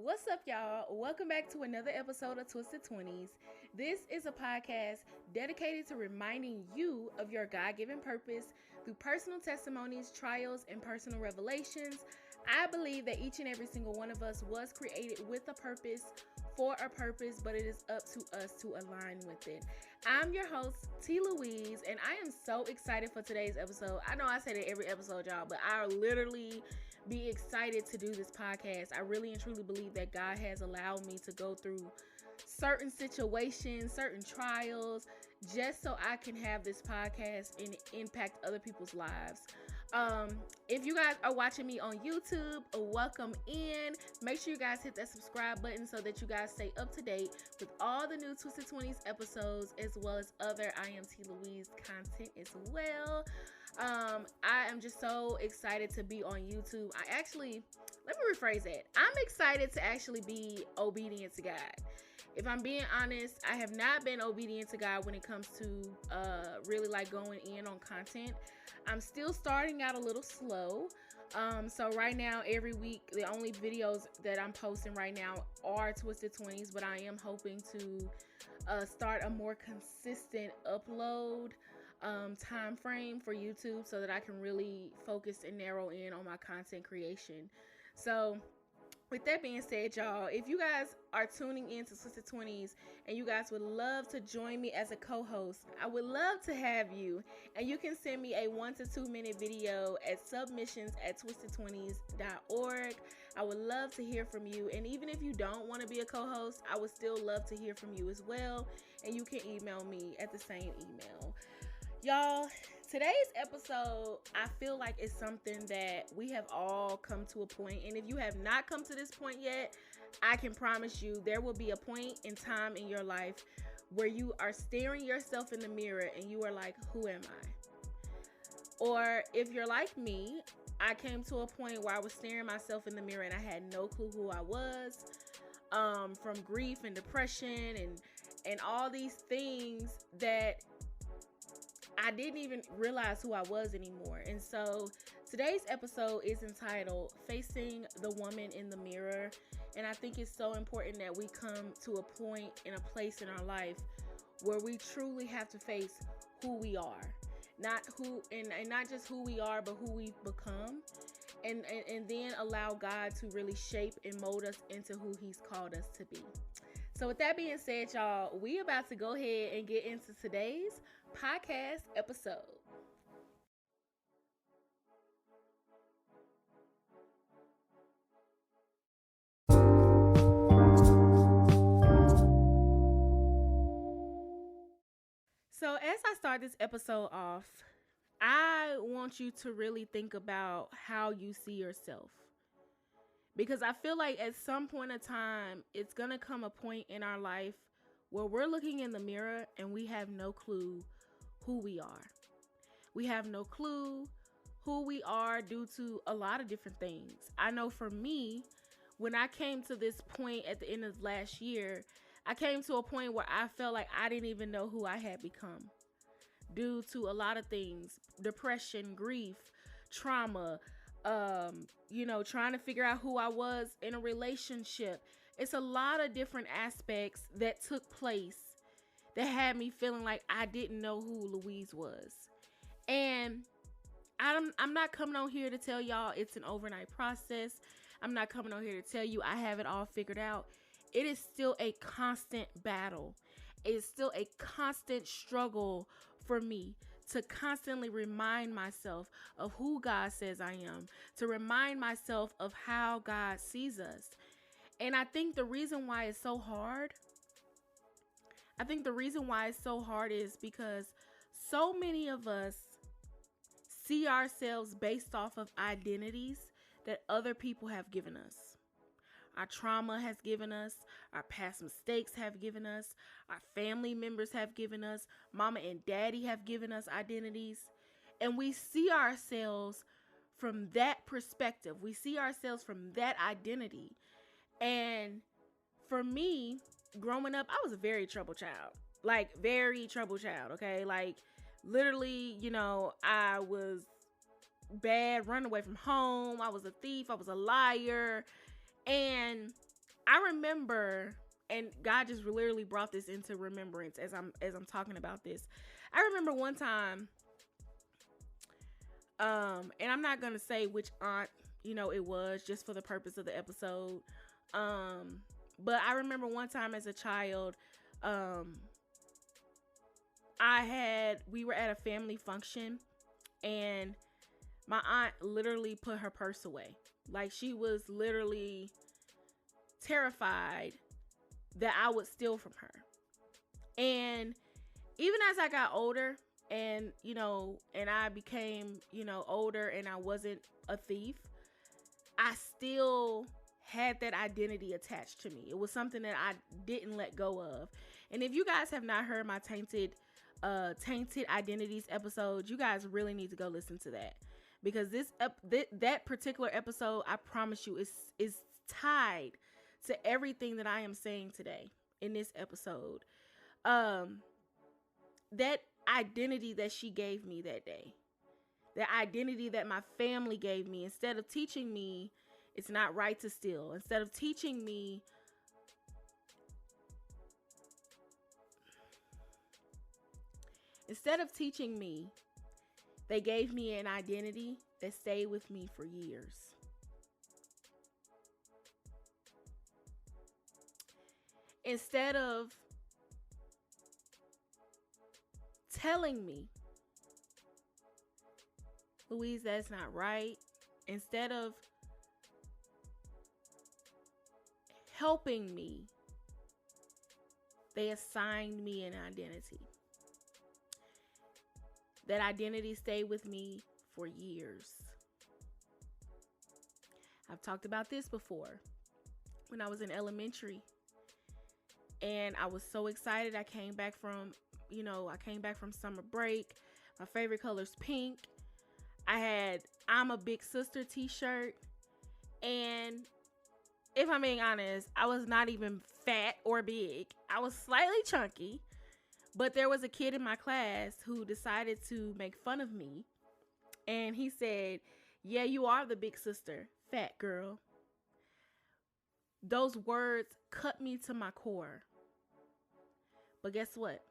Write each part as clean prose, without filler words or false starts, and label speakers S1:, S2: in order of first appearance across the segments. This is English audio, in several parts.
S1: What's up, y'all? Welcome back to another episode of Twisted 20s. This is a podcast dedicated to reminding you of your God-given purpose through personal testimonies, trials, and personal revelations. I believe that each and every single one of us was created with a purpose, for a purpose, but it is up to us to align with it. I'm your host, T. Louise, and I am so excited for today's episode. I know I say that every episode, y'all, but I literally be excited to do this podcast. I really and truly believe that God has allowed me to go through certain situations, certain trials, just so I can have this podcast and impact other people's lives. If you guys are watching me on YouTube, welcome in. Make sure you guys hit that subscribe button so that you guys stay up to date with all the new Twisted 20s episodes, as well as other I Am T. Louise content as well. I am just so excited to be on YouTube. Let me rephrase that. I'm excited to actually be obedient to God. If I'm being honest, I have not been obedient to God when it comes to really like going in on content. I'm still starting out a little slow. So right now, every week, the only videos that I'm posting right now are Twisted 20s, but I am hoping to start a more consistent upload time frame for YouTube so that I can really focus and narrow in on my content creation. So with that being said, y'all, if you guys are tuning in to Twisted 20s and you guys would love to join me as a co-host, I would love to have you. And you can send me a 1 to 2 minute video at submissions@twisted20s.org. I would love to hear from you. And even if you don't want to be a co-host, I would still love to hear from you as well. And you can email me at the same email. Y'all, today's episode, I feel like it's something that we have all come to a point. And if you have not come to this point yet, I can promise you there will be a point in time in your life where you are staring yourself in the mirror and you are like, who am I? Or if you're like me, I came to a point where I was staring myself in the mirror and I had no clue who I was, from grief and depression and all these things that I didn't even realize who I was anymore. And so today's episode is entitled Facing the Woman in the Mirror. And I think it's so important that we come to a point in a place in our life where we truly have to face who we are. Not just who we are, but who we've become. And then allow God to really shape and mold us into who He's called us to be. So with that being said, y'all, we about to go ahead and get into today's podcast episode. So as I start this episode off, I want you to really think about how you see yourself. Because I feel like at some point in time, it's going to come a point in our life where we're looking in the mirror and we have no clue who we are. We have no clue who we are due to a lot of different things. I know for me, when I came to this point at the end of last year, I came to a point where I felt like I didn't even know who I had become due to a lot of things: depression, grief, trauma, trying to figure out who I was in a relationship. It's a lot of different aspects that took place that had me feeling like I didn't know who Louise was. And I'm not coming on here to tell y'all it's an overnight process. I'm not coming on here to tell you I have it all figured out. It is still a constant battle. It's still a constant struggle for me to constantly remind myself of who God says I am, to remind myself of how God sees us. And I think the reason why it's so hard, is because so many of us see ourselves based off of identities that other people have given us. Our trauma has given us, our past mistakes have given us, our family members have given us, mama and daddy have given us identities. And we see ourselves from that perspective. We see ourselves from that identity. And for me, growing up, I was a very troubled child. Like, very troubled child, okay? Like, literally, I was bad, run away from home. I was a thief. I was a liar. And I remember, and God just literally brought this into remembrance as I'm talking about this. I remember one time, and I'm not gonna say which aunt, it was, just for the purpose of the episode. But I remember one time as a child, we were at a family function, and my aunt literally put her purse away. Like, she was literally terrified that I would steal from her. And even as I got older and I became, older, and I wasn't a thief, I still had that identity attached to me. It was something that I didn't let go of. And if you guys have not heard my tainted identities episode, you guys really need to go listen to that, because that particular episode, I promise you, is tied to everything that I am saying today in this episode. That identity that she gave me that day, that identity that my family gave me, instead of teaching me it's not right to steal, instead of teaching me they gave me an identity that stayed with me for years. Instead of telling me, Louise, that's not right, instead of helping me, they assigned me an identity. That identity stayed with me for years. I've talked about this before. When I was in elementary, and I was so excited. I came back from summer break. My favorite color's pink. I had I'm a Big Sister t-shirt. And if I'm being honest, I was not even fat or big. I was slightly chunky. But there was a kid in my class who decided to make fun of me. And he said, "Yeah, you are the big sister, fat girl." Those words cut me to my core. But guess what?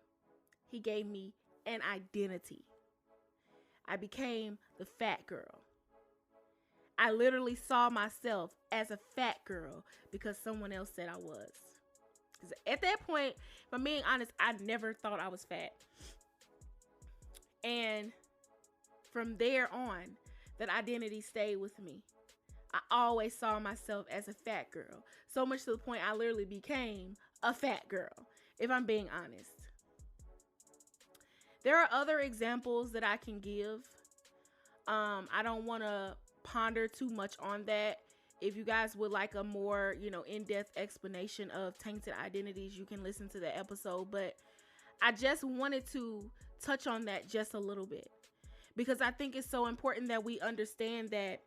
S1: He gave me an identity. I became the fat girl. I literally saw myself as a fat girl because someone else said I was. Because at that point, if I'm being honest, I never thought I was fat. And from there on, that identity stayed with me. I always saw myself as a fat girl. So much to the point I literally became a fat girl, if I'm being honest. There are other examples that I can give. I don't want to ponder too much on that. If you guys would like a more, in-depth explanation of tainted identities, you can listen to the episode. But I just wanted to touch on that just a little bit, because I think it's so important that we understand that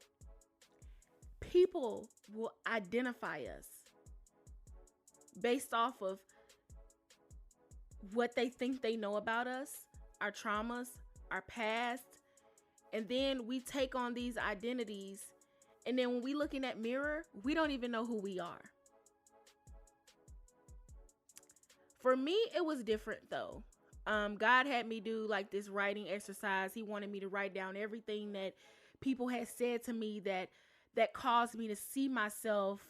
S1: people will identify us based off of what they think they know about us, our traumas, our past. And then we take on these identities. And then when we look in that mirror, we don't even know who we are. For me, it was different though. God had me do like this writing exercise. He wanted me to write down everything that people had said to me that caused me to see myself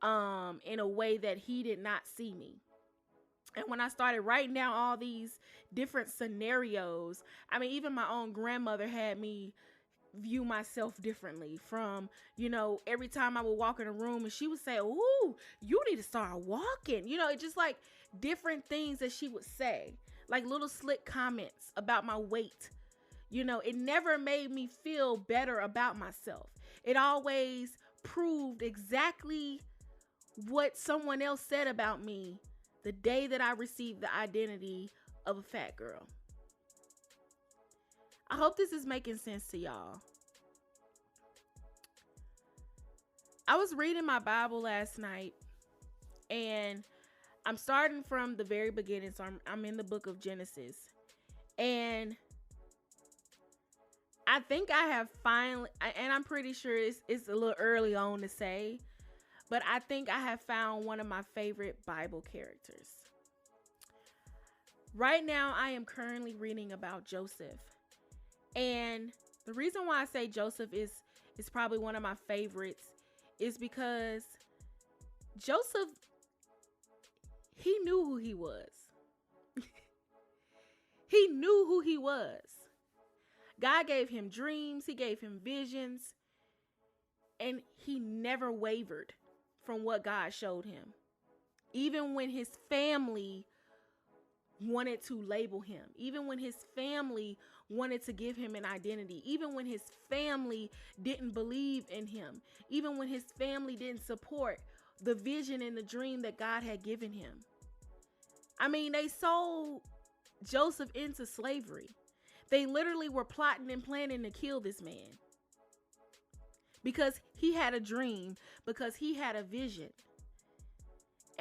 S1: in a way that he did not see me. And when I started writing down all these different scenarios, I mean, even my own grandmother had me view myself differently. From, every time I would walk in a room and she would say, "Ooh, you need to start walking." It's just like different things that she would say, like little slick comments about my weight. It never made me feel better about myself. It always proved exactly what someone else said about me the day that I received the identity of a fat girl. I hope this is making sense to y'all. I was reading my Bible last night, and I'm starting from the very beginning. So I'm in the book of Genesis. And I think I have finally, and I'm pretty sure it's a little early on to say, but I think I have found one of my favorite Bible characters. Right now, I am currently reading about Joseph. And the reason why I say Joseph is probably one of my favorites is because Joseph, he knew who he was. He knew who he was. God gave him dreams. He gave him visions. And he never wavered from what God showed him. Even when his family wanted to label him. Even when his family wanted to give him an identity. Even when his family didn't believe in him. Even when his family didn't support the vision and the dream that God had given him. I mean, they sold Joseph into slavery. They literally were plotting and planning to kill this man because he had a dream, because he had a vision.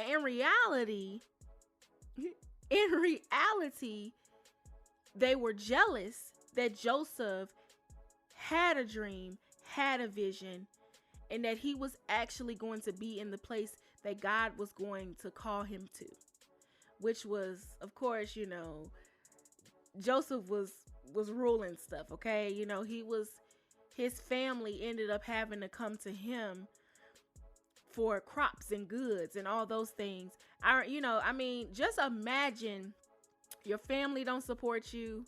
S1: In reality, they were jealous that Joseph had a dream, had a vision, and that he was actually going to be in the place that God was going to call him to. Which was, of course, Joseph was ruling stuff, okay? His family ended up having to come to him for crops and goods and all those things. Just imagine your family don't support you.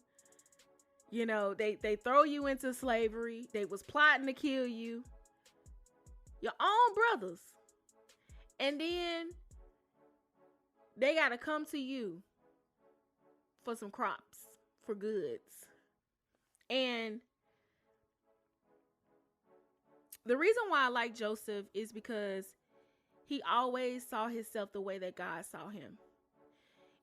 S1: They throw you into slavery. They was plotting to kill you. Your own brothers. And then they got to come to you for some crops, for goods. And the reason why I like Joseph is because he always saw himself the way that God saw him.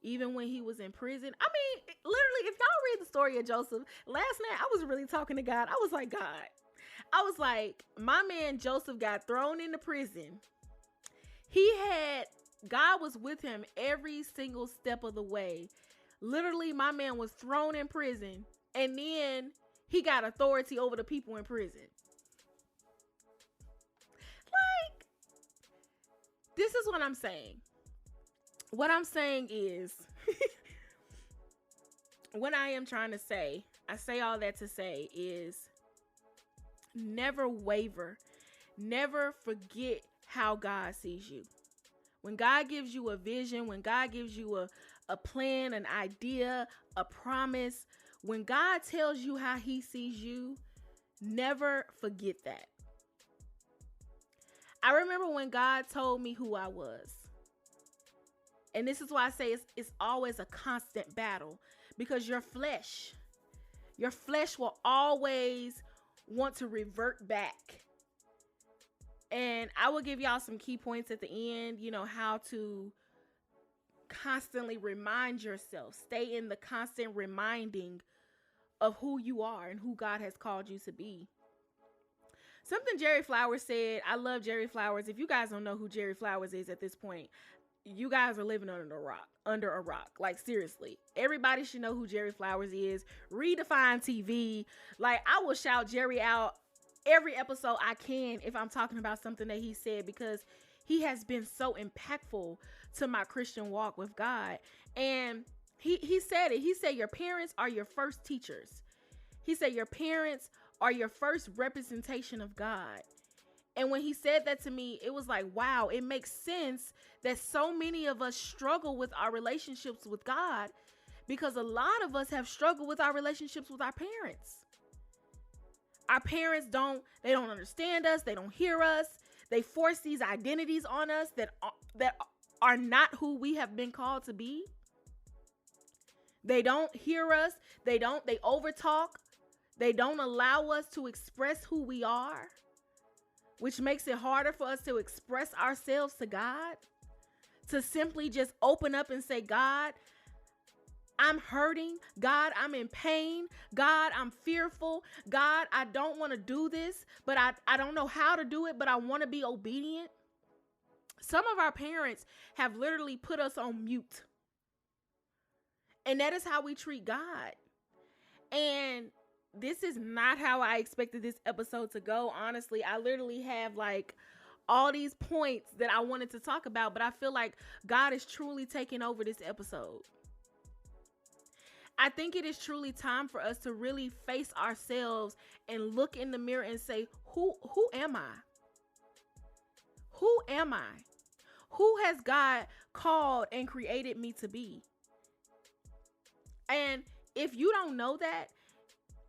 S1: Even when he was in prison. I mean, literally, if y'all read the story of Joseph, last night I was really talking to God. I was like, God, my man Joseph got thrown into prison. God was with him every single step of the way. Literally, my man was thrown in prison, and then he got authority over the people in prison. Like, this is what I'm saying. What I'm saying is, what I am trying to say, I say all that to say is, never waver. Never forget how God sees you. When God gives you a vision, when God gives you a plan, an idea, a promise, when God tells you how he sees you, never forget that. I remember when God told me who I was. And this is why I say it's always a constant battle, because your flesh will always want to revert back. And I will give y'all some key points at the end, how to constantly remind yourself, stay in the constant reminding of who you are and who God has called you to be. Something Jerry Flowers said, I love Jerry Flowers. If you guys don't know who Jerry Flowers is at this point, you guys are living under a rock. Like, seriously, everybody should know who Jerry Flowers is. Redefine TV. Like, I will shout Jerry out every episode I can if I'm talking about something that he said, because he has been so impactful to my Christian walk with God. And he said it. He said your parents are your first teachers. He said your parents are your first representation of God. And when he said that to me, it was like, wow, it makes sense that so many of us struggle with our relationships with God, because a lot of us have struggled with our relationships with our parents. Our parents don't understand us. They don't hear us. They force these identities on us that are not who we have been called to be. They don't hear us. They overtalk. They don't allow us to express who we are, which makes it harder for us to express ourselves to God, to simply just open up and say, God, I'm hurting. God, I'm in pain. God, I'm fearful. God, I don't want to do this, but I don't know how to do it, but I want to be obedient. Some of our parents have literally put us on mute. And that is how we treat God. And this is not how I expected this episode to go. Honestly, I literally have like all these points that I wanted to talk about, but I feel like God is truly taking over this episode. I think it is truly time for us to really face ourselves and look in the mirror and say, who am I? Who am I? Who has God called and created me to be? And if you don't know that,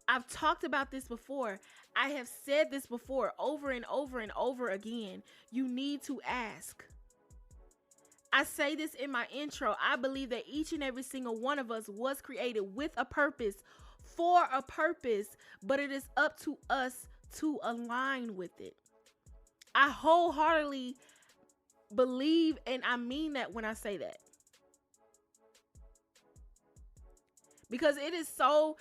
S1: I've talked about this before. I have said this before over and over and over again. You need to ask. I say this in my intro. I believe that each and every single one of us was created with a purpose, for a purpose, but it is up to us to align with it. I wholeheartedly believe, and I mean that when I say that. Because it is so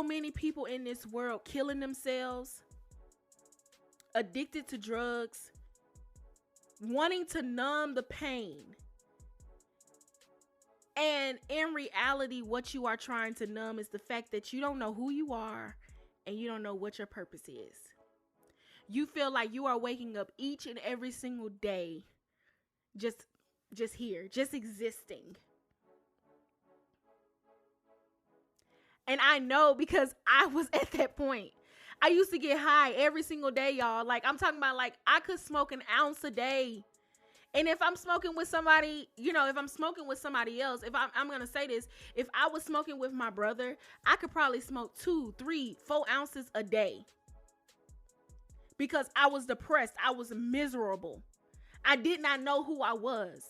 S1: many people in this world killing themselves, addicted to drugs, wanting to numb the pain. And in reality, what you are trying to numb is the fact that you don't know who you are and you don't know what your purpose is. You feel like you are waking up each and every single day just here, just existing. And I know because I was at that point. I used to get high every single day, y'all. Like, I'm talking about, like, I could smoke an ounce a day. And if I'm smoking with somebody, if I'm smoking with somebody else, if I'm going to say this, if I was smoking with my brother, I could probably smoke 2, 3, 4 ounces a day. Because I was depressed. I was miserable. I did not know who I was.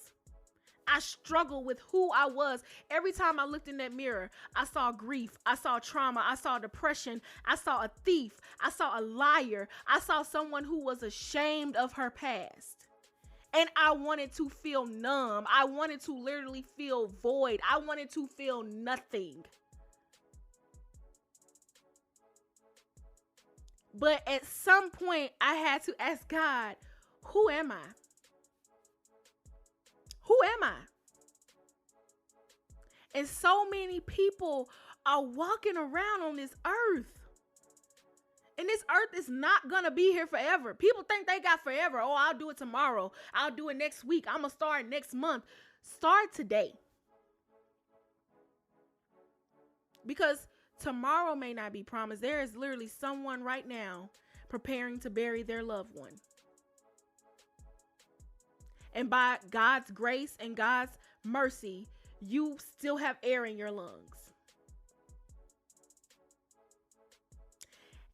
S1: I struggled with who I was. Every time I looked in that mirror, I saw grief. I saw trauma. I saw depression. I saw a thief. I saw a liar. I saw someone who was ashamed of her past. And I wanted to feel numb. I wanted to literally feel void. I wanted to feel nothing. But at some point, I had to ask God, who am I? Who am I? And so many people are walking around on this earth. And this earth is not going to be here forever. People think they got forever. Oh, I'll do it tomorrow. I'll do it next week. I'm going to start next month. Start today. Because tomorrow may not be promised. There is literally someone right now preparing to bury their loved one. And by God's grace and God's mercy, you still have air in your lungs.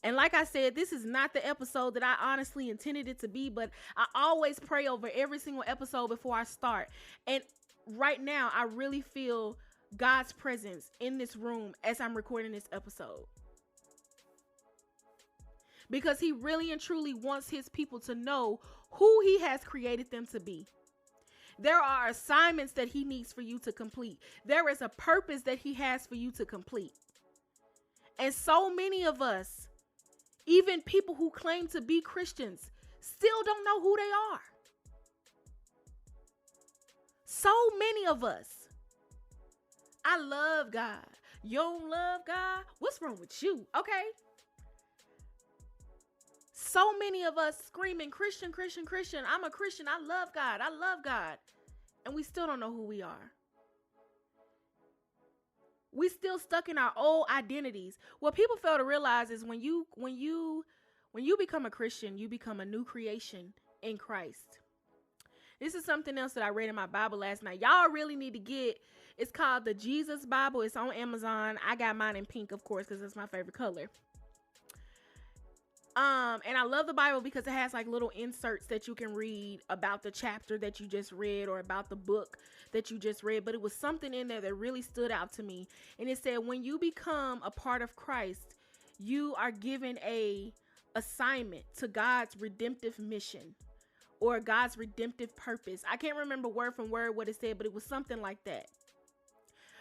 S1: And like I said, this is not the episode that I honestly intended it to be, but I always pray over every single episode before I start. And right now, I really feel God's presence in this room as I'm recording this episode. Because he really and truly wants his people to know who he has created them to be. There are assignments that he needs for you to complete. There is a purpose that he has for you to complete. And so many of us, even people who claim to be Christians, still don't know who they are. So many of us. I love God. You don't love God? What's wrong with you? Okay. So many of us screaming, Christian, Christian, Christian. I'm a Christian. I love God. I love God. And we still don't know who we are. We still stuck in our old identities. What people fail to realize is when you become a Christian, you become a new creation in Christ. This is something else that I read in my Bible last night. Y'all really need to get. It's called the Jesus Bible. It's on Amazon. I got mine in pink, of course, because it's my favorite color. And I love the Bible because it has like little inserts that you can read about the chapter that you just read or about the book that you just read. But it was something in there that really stood out to me. And it said, when you become a part of Christ, you are given a assignment to God's redemptive mission or God's redemptive purpose. I can't remember word from word what it said, but it was something like that.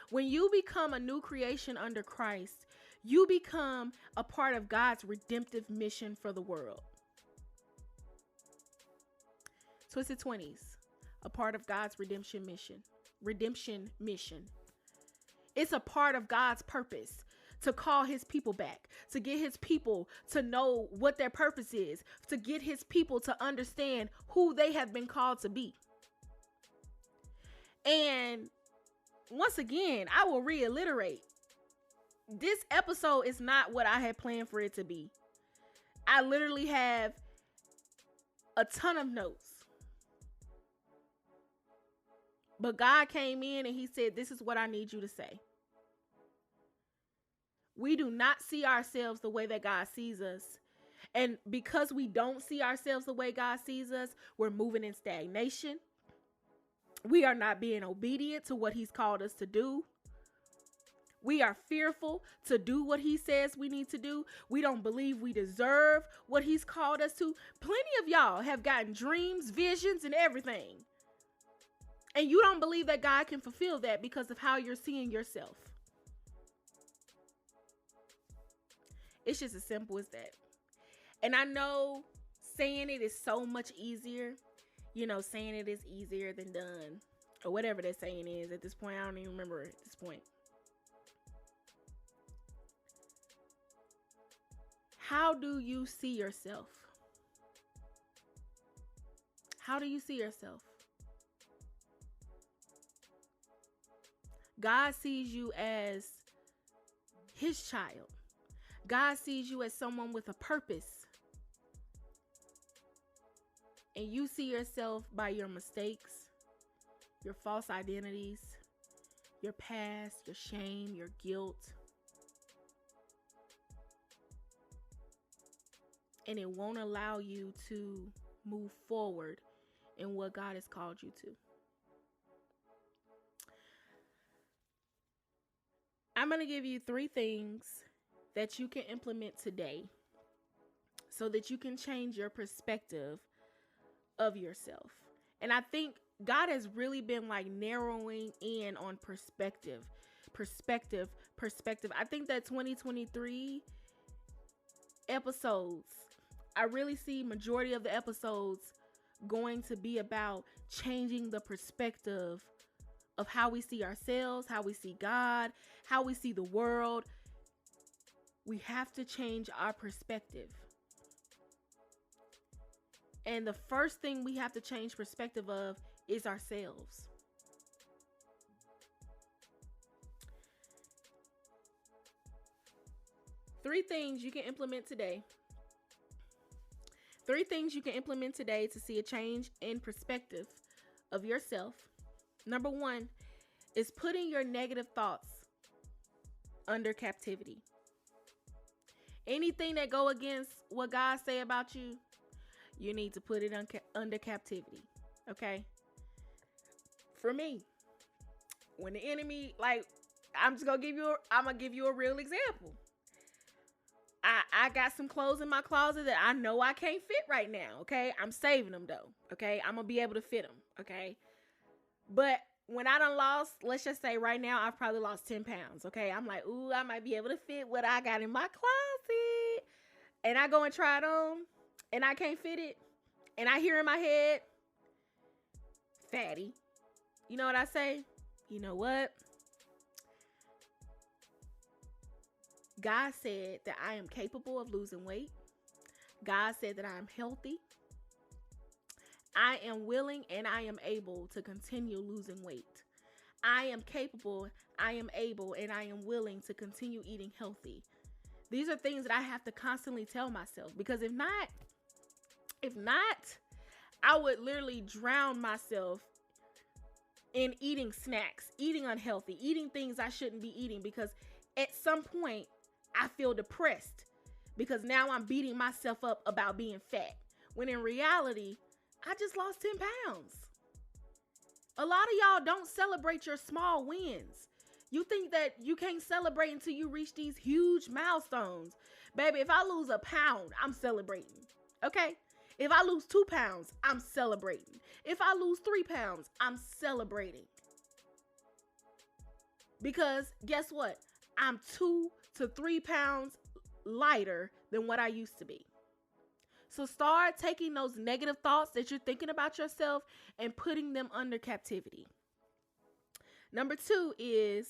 S1: When you become a new creation under Christ, you become a part of God's redemptive mission for the world. Twisted 20s, a part of God's redemption mission. It's a part of God's purpose to call his people back, to get his people to know what their purpose is, to get his people to understand who they have been called to be. And once again, I will reiterate, this episode is not what I had planned for it to be. I literally have a ton of notes. But God came in and he said, this is what I need you to say. We do not see ourselves the way that God sees us. And because we don't see ourselves the way God sees us, we're moving in stagnation. We are not being obedient to what he's called us to do. We are fearful to do what he says we need to do. We don't believe we deserve what he's called us to. Plenty of y'all have gotten dreams, visions, and everything. And you don't believe that God can fulfill that because of how you're seeing yourself. It's just as simple as that. And I know saying it is so much easier. You know, saying it is easier than done. Or whatever that saying is at this point. I don't even remember at this point. How do you see yourself? How do you see yourself? God sees you as his child. God sees you as someone with a purpose. And you see yourself by your mistakes, your false identities, your past, your shame, your guilt. And it won't allow you to move forward in what God has called you to. I'm going to give you 3 things that you can implement today so that you can change your perspective of yourself. And I think God has really been like narrowing in on perspective. I think that 2023 episodes, I really see majority of the episodes going to be about changing the perspective of how we see ourselves, how we see God, how we see the world. We have to change our perspective. And the first thing we have to change perspective of is ourselves. Three things you can implement today. 3 things you can implement today to see a change in perspective of yourself. Number 1 is putting your negative thoughts under captivity. Anything that go against what God say about you, you need to put it under captivity. Okay? For me, when the enemy, like, I'm gonna give you a real example. I got some clothes in my closet that I know I can't fit right now. Okay? I'm saving them though. Okay? I'm gonna be able to fit them. Okay? But when I done lost, let's just say right now, I've probably lost 10 pounds. Okay? I'm like, ooh, I might be able to fit what I got in my closet. And I go and try it on and I can't fit it. And I hear in my head, fatty. You know what I say? You know what? God said that I am capable of losing weight. God said that I am healthy. I am willing and I am able to continue losing weight. I am capable, I am able, and I am willing to continue eating healthy. These are things that I have to constantly tell myself, because if not, I would literally drown myself in eating snacks, eating unhealthy, eating things I shouldn't be eating, because at some point I feel depressed because now I'm beating myself up about being fat, when in reality, I just lost 10 pounds. A lot of y'all don't celebrate your small wins. You think that you can't celebrate until you reach these huge milestones. Baby, if I lose a pound, I'm celebrating. Okay? If I lose 2 pounds, I'm celebrating. If I lose 3 pounds, I'm celebrating. Because guess what? I'm 2 to 3 pounds lighter than what I used to be. So start taking those negative thoughts that you're thinking about yourself and putting them under captivity. Number 2 is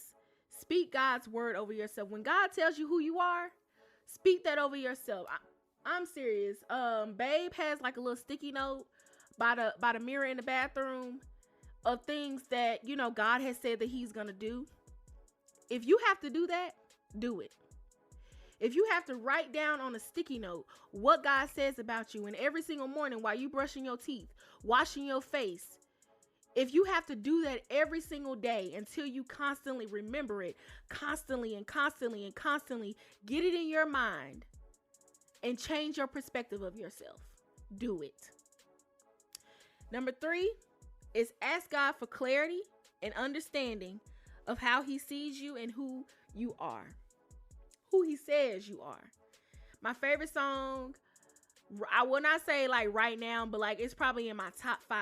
S1: Speak God's word over yourself. When God tells you who you are, speak that over yourself. I'm serious. Babe has like a little sticky note by the mirror in the bathroom of things that, you know, God has said that he's gonna do. If you have to do that, do it. If you have to write down on a sticky note what God says about you, and every single morning while you brushing your teeth, washing your face, if you have to do that every single day until you constantly remember it, constantly and constantly and constantly get it in your mind and change your perspective of yourself, do it. Number 3 is ask God for clarity and understanding of how he sees you and who you are, who he says you are. My favorite song, I will not say like right now, but like it's probably in my top 5,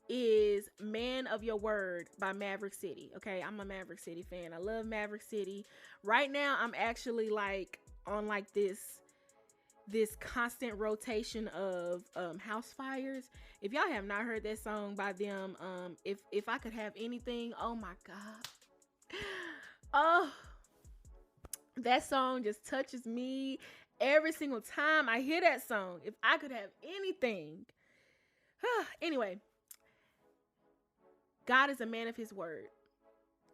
S1: is Man of Your Word by Maverick City. Okay, I'm a Maverick City fan. I love Maverick City. Right now, I'm actually like on like this constant rotation of House Fires. If y'all have not heard that song by them, if I could have anything, oh my God. Oh, that song just touches me every single time I hear that song. If I could have anything. Anyway, God is a man of his word.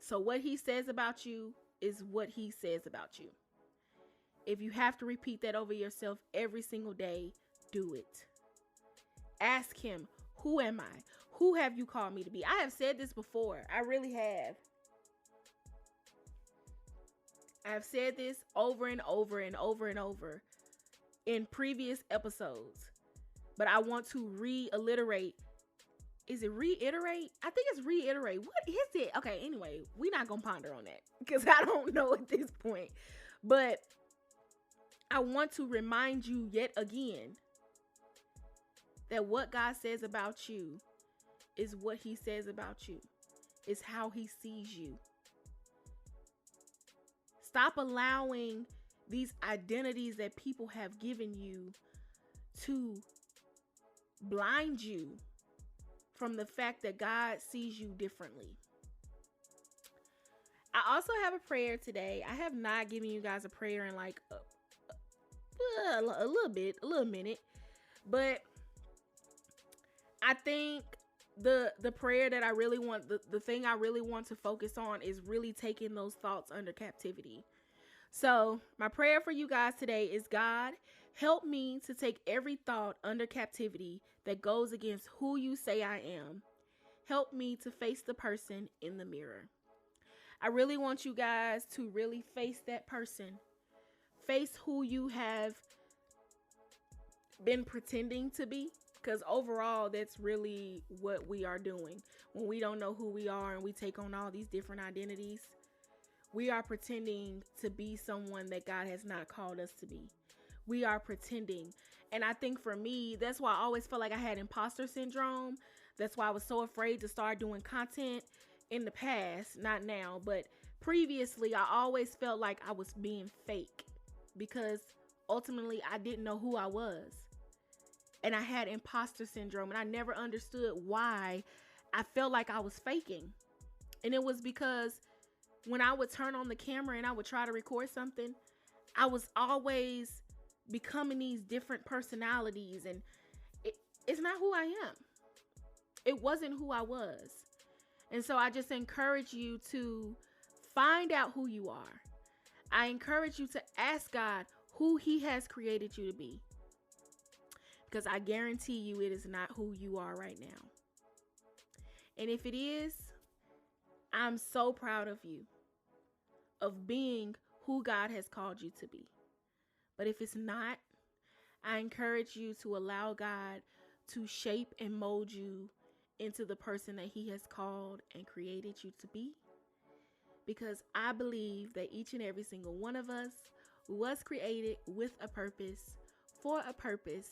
S1: So what he says about you is what he says about you. If you have to repeat that over yourself every single day, do it. Ask him, who am I? Who have you called me to be? I have said this before. I really have. I've said this over and over and over and over in previous episodes. But I want to reiterate. Is it reiterate? I think it's reiterate. What is it? Okay, anyway, we're not going to ponder on that because I don't know at this point. But I want to remind you yet again that what God says about you is what he says about you. It's how he sees you. Stop allowing these identities that people have given you to blind you from the fact that God sees you differently. I also have a prayer today. I have not given you guys a prayer in like a little minute, but I think the prayer that I really want, the thing I really want to focus on is really taking those thoughts under captivity. So my prayer for you guys today is, God, help me to take every thought under captivity that goes against who you say I am. Help me to face the person in the mirror. I really want you guys to really face that person. Face who you have been pretending to be. Because overall, that's really what we are doing. When we don't know who we are and we take on all these different identities, we are pretending to be someone that God has not called us to be. We are pretending. And I think for me, that's why I always felt like I had imposter syndrome. That's why I was so afraid to start doing content in the past, not now, but previously, I always felt like I was being fake because ultimately I didn't know who I was. And I had imposter syndrome, and I never understood why I felt like I was faking. And it was because when I would turn on the camera and I would try to record something, I was always becoming these different personalities, and it's not who I am. It wasn't who I was. And so I just encourage you to find out who you are. I encourage you to ask God who he has created you to be. Because I guarantee you it is not who you are right now. And if it is, I'm so proud of you, of being who God has called you to be. But if it's not, I encourage you to allow God to shape and mold you into the person that he has called and created you to be. Because I believe that each and every single one of us was created with a purpose, for a purpose,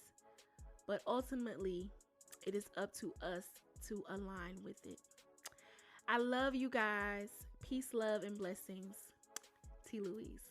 S1: but ultimately it is up to us to align with it. I love you guys. Peace, love, and blessings. T. Louise.